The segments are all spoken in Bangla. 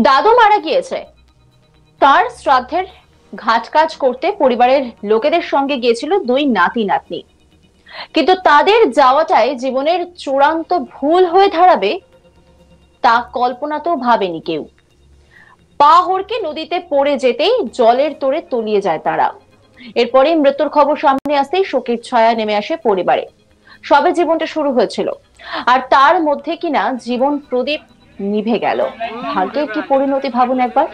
দাদু মারা গিয়েছে, তার শ্রাদ্ধের ঘাট কাজ করতে পরিবারের লোকেদের সঙ্গে গিয়েছিল দুই নাতি নাতনি। কিন্তু তাদের যাওয়াটাই জীবনের চূড়ান্ত ভুল হয়ে দাঁড়াবে তা কল্পনা তো ভাবেনি কেউ। পা হড়কে নদীতে পড়ে যেতেই জলের তোড়ে তলিয়ে যায় তারা। এরপরে মৃত্যুর খবর সামনে আসতেই শোকের ছায়া নেমে আসে পরিবারে। সবে জীবনটা শুরু হয়েছিল, আর তার মধ্যে কিনা জীবন প্রদীপ নিভে গেল। ভাগ্যের কি পরিণতি ভাবুন একবার।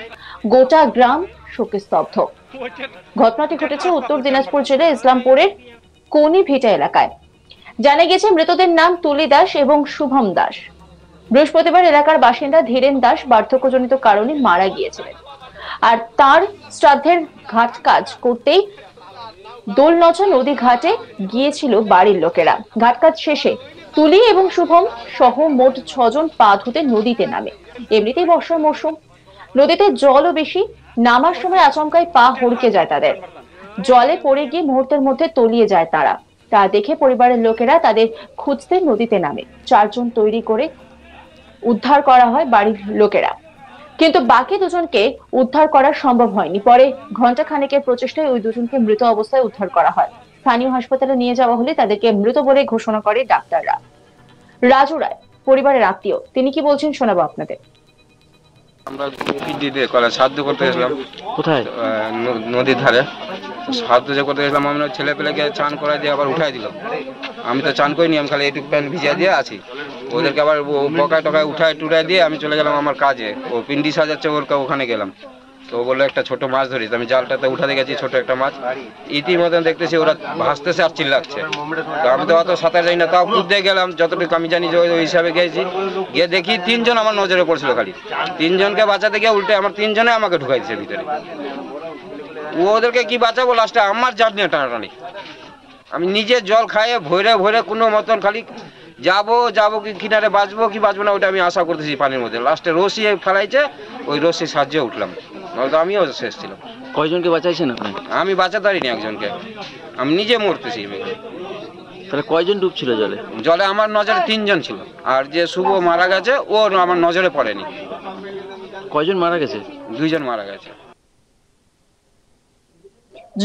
গোটা গ্রাম শোকে স্তব্ধ। ঘটনাটি ঘটেছে উত্তর দিনাজপুর জেলার ইসলামপুরের কোনিভিটা এলাকায়। জানা গেছে মৃতদের নাম তুলি দাস এবং শুভম দাস। বৃহস্পতিবার এলাকার বাসিন্দা ধীরেন দাস বার্ধক্যজনিত কারণে মারা গিয়েছিলেন, আর তার শ্রাদ্ধের ঘাট কাজ করতেই দোলনচা নদী ঘাটে গিয়েছিল বাড়ির লোকেরা। ঘাট কাজ শেষে তুলি এবং শুভম সহ মোট 6 জন পা ধুতে নদীতে নামে। এমনিতেই বর্ষার মৌসুম, নদীতে জলও বেশি। নামার সময় আচমকাই পা হড়কে যায় তাদের। জলে পড়ে গিয়ে মুহূর্তের মধ্যে তলিয়ে যায় তারা। তা দেখে পরিবারের লোকেরা তাদের খুঁজতে নদীতে নামে। 4 জন তৈরি করে উদ্ধার করা হয় বাড়ির লোকেরা, কিন্তু বাকি দুজনকে উদ্ধার করা সম্ভব হয়নি। পরে ঘন্টা খানেকের প্রচেষ্টায় ওই দুজনকে মৃত অবস্থায় উদ্ধার করা হয়। স্থানীয় হাসপাতালে নিয়ে যাওয়া হলে তাদেরকে মৃত বলে ঘোষণা করে ডাক্তাররা। রাজু রায় পরিবারের আত্মীয়, তিনি কি বলছেন শোনাবো আপনাদের। আমরা পিডিতে কলা সাহায্য করতে গেছিলাম। কোথায়? নদীর ধারে সাহায্য করতে গেছিলাম। আমরা ছেলে পেলেকে চান করাই দিয়ে আবার উঠাই দিল। আমি তো চান করিনি, আমি খালি এইটুকু প্যান্ট ভিজিয়ে দিয়ে আছি। ওদেরকে আবার বকায় টকায় উঠায় টুটাই দিয়ে আমি চলে গেলাম আমার কাজে। ও পিন্ডি সাজাচ্ছে, ওখানে গেলাম। তো বললো একটা ছোট মাছ ধরিস। আমি জালটাতে উঠাতে গেছি, ছোট একটা মাছ। ইতিমধ্যে দেখতেছি ওরা ভাসতেছে আর চিল্লাচ্ছে। তো আমি তো অত সাঁতার যাই না, তাও কুদতে গেলাম যতটুকু আমি জানি যে ওই হিসাবে গেছি। গিয়ে দেখি 3 জন আমার নজরে পড়ছিল। খালি 3 জনকে বাঁচাতে গিয়ে উল্টে আমার 3 জনে আমাকে ঢুকাই দিচ্ছে ভিতরে। ওদেরকে কি বাঁচাবো, লাস্টে আমার জাল নিয়ে টানাটানি। আমি নিজে জল খাইয়ে ভরে ভরে কোনো মতন খালি যাবো কি কিনারে বাঁচবো কি বাঁচবো না ওটা আমি আশা করতেছি পানির মধ্যে। লাস্টে রশি ফেলাইছে, ওই রশির সাহায্যে উঠলাম, নয়তো আমিও শেষ ছিলাম। কয়জনকে বাঁচাইছেন আপনি? আমি বাঁচাতে পারিনি একজনকে, আমি নিজে মরতেছি। তাহলে কয়জন ডুবছিল জলে? জলে আমার নজরে 3 জন ছিল, আর যে শুভ মারা গেছে ও আমার নজরে পড়েনি। কয়জন মারা গেছে? 2 জন মারা গেছে।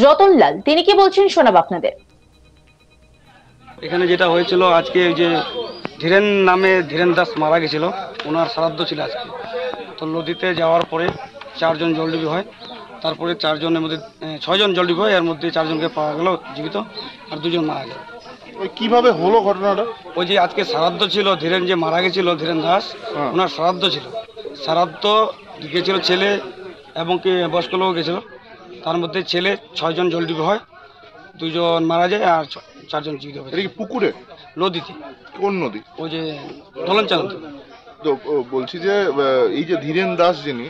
যতনলাল তিনি কি বলছেন শোনাবো আপনাদের। এখানে যেটা হয়েছিল আজকে, যে ধীরেন দাস মারা গেছিল, ওনার শ্রাদ্ধ ছিল আজকে। তো নদীতে যাওয়ার পরে 4 জন জলডুবি হয়। তারপরে 4 জনের মধ্যে 6 জন জলডুবি হয়, এর মধ্যে 4 জনকে পাওয়া গেল জীবিত, আর 2 জন মারা গেল। কিভাবে হলো ঘটনাটা? ওই যে আজকে শ্রাদ্ধ ছিল, ধীরেন যে মারা গেছিল ধীরেন দাস, ওনার শ্রাদ্ধ ছিল। শ্রাদ্ধ গেছিল ছেলে এবং কি বয়স্ক লোক গেছিল। তার মধ্যে ছেলে 6 জন জলডুবি হয়, 2 জন মারা যায় আর 4 জন জীবিত হয়। এটা কি পুকুরে? নদীতে। কোন নদী? ওই যে দোলনচা নদী। তো বলছি যে এই যে ধীরেন দাস যিনি,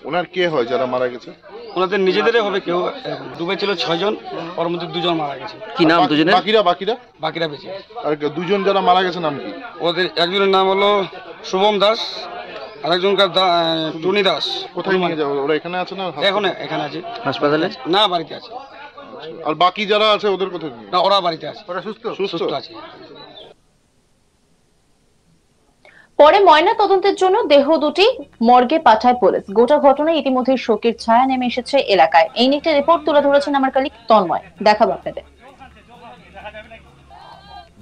ওনার কে হয় যারা মারা গেছে? ওনাদের নিজেদেরই হবে। কেউ ডুবেছিল 6 জন, ওর মধ্যে 2 জন মারা গেছে। কি নাম দুজনের? বাকিরা বেঁচে। আর 2 জন যারা মারা গেছে নাম কি? ওদের একজনের নাম হলো শুভম দাস, আরেকজনকার টুনি দাস। কোথায় নিয়ে যাবো? ওরা এখানে আছে না? এখানে আছে হাসপাতালে না, বাড়িতে আছে। আর বাকি যারা আছে ওদের কোথায়? না, ওরা বাড়িতে আছে, ওরা সুস্থ আছে। পরে ময়না তদন্তের জন্য দেহ দুটি মর্গে পাঠায় পুলিশ। গোটা ঘটনায় ইতিমধ্যে শোকের ছায়া নেমে এসেছে এলাকায়। এই নিয়ে একটা রিপোর্ট তুলে ধরেছেন আমার কলিগ তন্ময়, দেখাবো আপনাদের।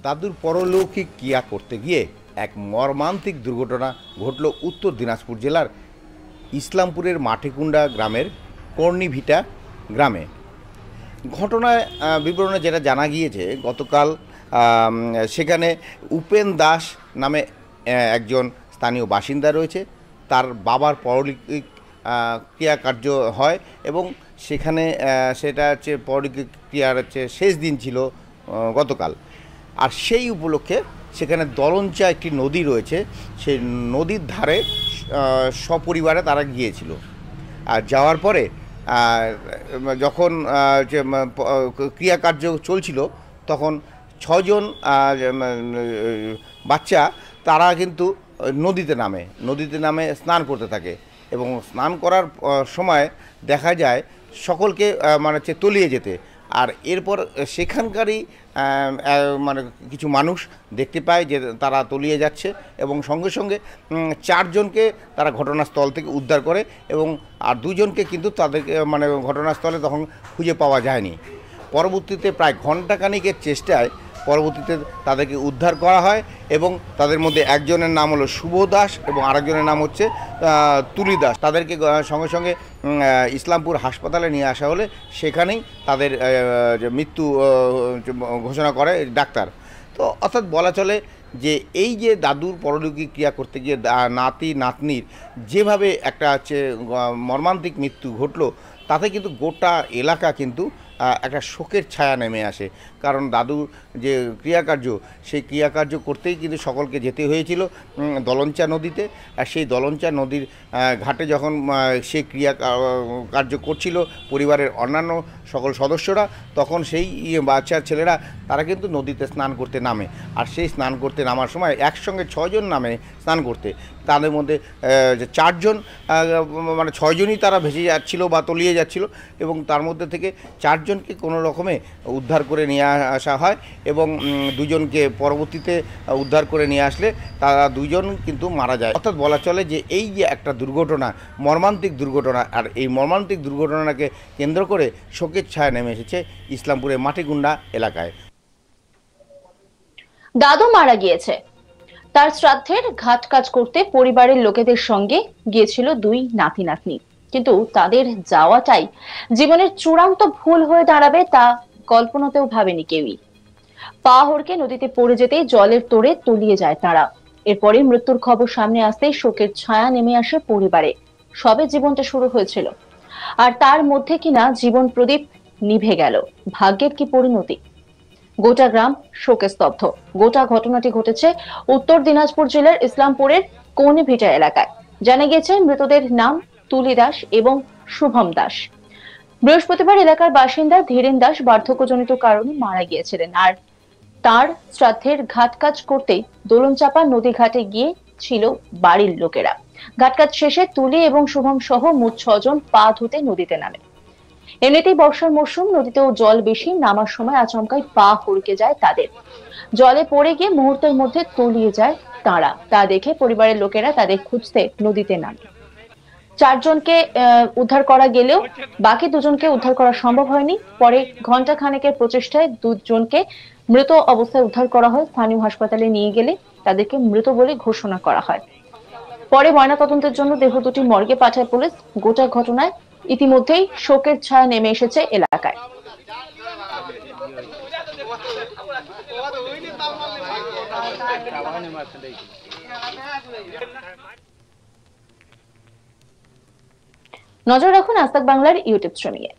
দাদুর পরলৌকিক ক্রিয়া করতে গিয়ে এক মর্মান্তিক দুর্ঘটনা ঘটল উত্তর দিনাজপুর জেলার ইসলামপুরের মাটিকুন্ডা গ্রামের কর্নিভিটা গ্রামে। ঘটনায় বিবরণে যেটা জানা গিয়েছে, গতকাল সেখানে উপেন দাস নামে একজন স্থানীয় বাসিন্দা রয়েছে। তার বাবার পরলৌকিক ক্রিয়াকার্য হয় এবং সেখানে সেটা হচ্ছে পরলৌকিক ক্রিয়ার হচ্ছে শেষ দিন ছিল গতকাল। আর সেই উপলক্ষে সেখানে দলঞ্চা একটি নদী রয়েছে, সেই নদীর ধারে সপরিবারে তারা গিয়েছিল। আর যাওয়ার পরে যখন ক্রিয়াকার্য চলছিল তখন 6 জন বাচ্চা তারা কিন্তু নদীতে নামে স্নান করতে থাকে এবং স্নান করার সময় দেখা যায় সকলকে মানে হচ্ছে তলিয়ে যেতে। আর এরপর সেখানকারই মানে কিছু মানুষ দেখতে পায় যে তারা তলিয়ে যাচ্ছে এবং সঙ্গে সঙ্গে 4 জনকে তারা ঘটনাস্থল থেকে উদ্ধার করে এবং আর 2 জনকে কিন্তু তাদেরকে মানে ঘটনাস্থলে তখন খুঁজে পাওয়া যায়নি। পরবর্তীতে প্রায় ঘণ্টাখানিকের চেষ্টায় পরবর্তীতে তাদেরকে উদ্ধার করা হয় এবং তাদের মধ্যে একজনের নাম হলো শুভ দাস এবং আরেকজনের নাম হচ্ছে তুলি দাস। তাদেরকে সঙ্গে সঙ্গে ইসলামপুর হাসপাতালে নিয়ে আসা হলে সেখানেই তাদের মৃত্যু ঘোষণা করে ডাক্তার। তো অর্থাৎ বলা চলে যে এই যে দাদুর পরলৌকিক ক্রিয়া করতে গিয়ে নাতি নাতনির যেভাবে একটা হচ্ছে মর্মান্তিক মৃত্যু ঘটলো, তাতে কিন্তু গোটা এলাকা কিন্তু একটা শোকের ছায়া নেমে আসে। কারণ দাদুর যে ক্রিয়াকার্য, সেই ক্রিয়াকার্য করতেই কিন্তু সকলকে যেতে হয়েছিল দলঞ্চা নদীতে। আর সেই দলঞ্চা নদীর ঘাটে যখন সে কার্য করছিল পরিবারের অন্যান্য সকল সদস্যরা, তখন সেই বাচ্চার ছেলেরা তারা কিন্তু নদীতে স্নান করতে নামে। আর সেই স্নান করতে নামার সময় একসঙ্গে 6 জন নামে স্নান করতে। তাদের মধ্যে 4 জন মানে 6 জনই তারা ভেসে যাচ্ছিল বা তলিয়ে যাচ্ছিল এবং তার মধ্যে থেকে 4 জনকে কোনো রকমে উদ্ধার করে নিয়ে আসা হয় এবং 2 জনকে পরবর্তীতে উদ্ধার করে নিয়ে আসলে তারা 2 জন কিন্তু মারা যায়। অর্থাৎ বলা চলে যে এই যে একটা দুর্ঘটনা, মর্মান্তিক দুর্ঘটনা, আর এই মর্মান্তিক দুর্ঘটনাকে কেন্দ্র করে শোকের ছায়া নেমে এসেছে ইসলামপুরের মাটিগুন্ডা এলাকায়। দাদু মারা গিয়েছে, তার শ্রাদ্ধের ঘাট কাজ করতে পরিবারের লোকেদের সঙ্গে গিয়েছিল 2 নাতি নাতনি, কিন্তু তাদের যাওয়াটাই জীবনের চূড়ান্ত ভুল হয়ে দাঁড়াবে তা কল্পনাতেও ভাবেনি কেউই। পা হড়কে নদীতে পড়ে যেতেই জলের তোড়ে তলিয়ে যায় তারা। এরপরে মৃত্যুর খবর সামনে আসতেই শোকের ছায়া নেমে আসে পরিবারে। সবে জীবনটা শুরু হয়েছিল আর তার মধ্যে কিনা জীবন প্রদীপ নিভে গেল। ভাগ্যের কি পরিণতি! গোটা গ্রাম শোকে স্তব্ধ। গোটা ঘটনাটি ঘটেছে উত্তর দিনাজপুর জেলার ইসলামপুরের কর্ণিভিটা এলাকায়। জানা গেছে মৃতদের নাম তুলি দাস এবং শুভম দাস। বৃহস্পতিবার এলাকার বাসিন্দা ধীরেন দাস বার্ধক্যজনিত কারণে মারা গিয়েছিলেন। আর তার শ্রাদ্ধের ঘাট কাজ করতেই দোলনচাপা নদী ঘাটে গিয়ে ছিল বাড়ির লোকেরা। ঘাটকাজ শেষে তুলি এবং শুভম সহ মোট 6 জন পা ধুতে নদীতে নামে। এমনিতেই বর্ষার মৌসুম, নদীতেও জল বেশি। নামার সময় আচমকাই পা হড়কে যায় তাদের। জলে পড়ে গিয়ে মুহূর্তের মধ্যে তলিয়ে যায় তারা। তা দেখে পরিবারের লোকেরা তাদের খুঁজতে নদীতে নামে। 4 জনকে উদ্ধার করা গেলেও বাকি 2 জনকে উদ্ধার করা সম্ভব হয়নি। পরে ঘন্টা খানেকের প্রচেষ্টায় 2 জনকে মৃত অবস্থায় উদ্ধার করা হয়। স্থানীয় হাসপাতালে নিয়ে গেলে তাদেরকে মৃত বলে ঘোষণা করা হয়। পরে ময়নাতদন্তের জন্য দেহ দুটি মর্গে পাঠায় পুলিশ। গোটা ঘটনায় ইতিমধ্যেই শোকের ছায়া নেমে এসেছে এলাকায়। নজর রাখুন আজ তাক বাংলার ইউটিউব চ্যানেলে।